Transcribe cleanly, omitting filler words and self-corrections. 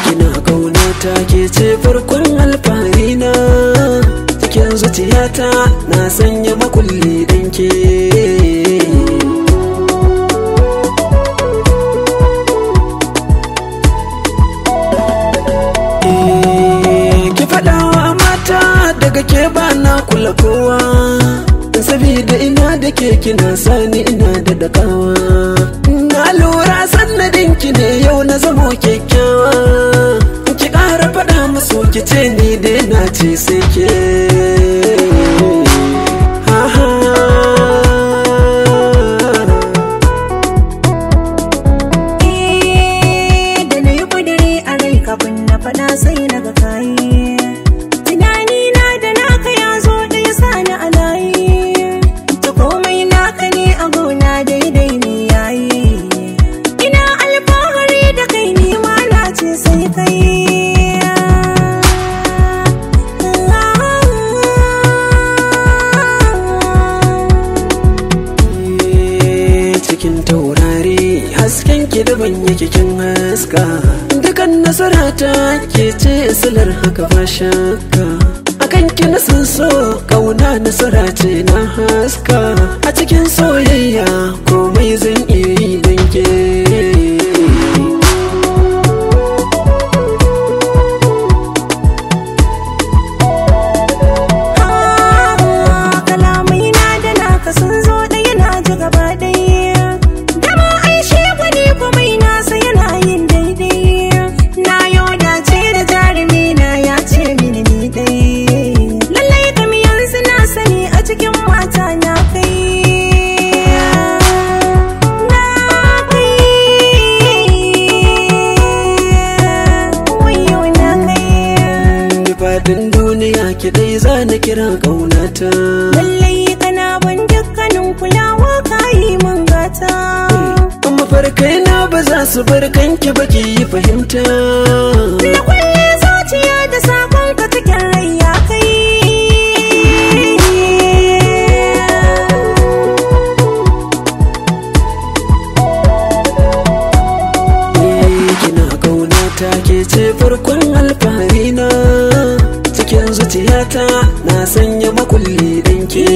Kina kaunata ke ce farkon alfahari na, cikin zuciyata na sanya makulli danke. Ki faɗawa mata daga ke ba na kula kowa, sabida ina da ke kina sani ina da dakawa. Na lura sannadinki ne yau na zamo kyakkyawa, ki ƙara faɗa musu ki ce ni dai na ce sai ke. Da na yi ƙudiri a rai kafin na faɗa sai na ga kayi, tunani na da naka ya zo ɗaya sani a layi, ta komai naka ne a gona daidai ne yayi, ina alfahari da kai ni ma na ce sai kai. Cikin taurari hasken ki daban yake kin haska, dukan nasara ta ke ce silar haka ba shakka. Akan ki na san so kauna nasara ce na haska, a cikin soyayya komai zan iya yi don ke. Kalamai na da naka sun zo ɗaya na ji gaba ɗaya, dama ai shi gwani komai nasa yana yin daidai, na yau dace da jarumi na ya ce mini ni dai, lallai kam yanzu na sani a cikin mata na kai. Faɗin duniya ki dai za na kira ƙaunata, Lallai kana ban dukkanin kulawa ka yi mun gata, mafarkai na ba za su bar kanki ba ki yi fahimta. na kulle zuciya da sakon ka cikin rai ya kai. Kina ƙaunata ke ce farkon alfahari na, cikin zuciyata na sanya makulli danke.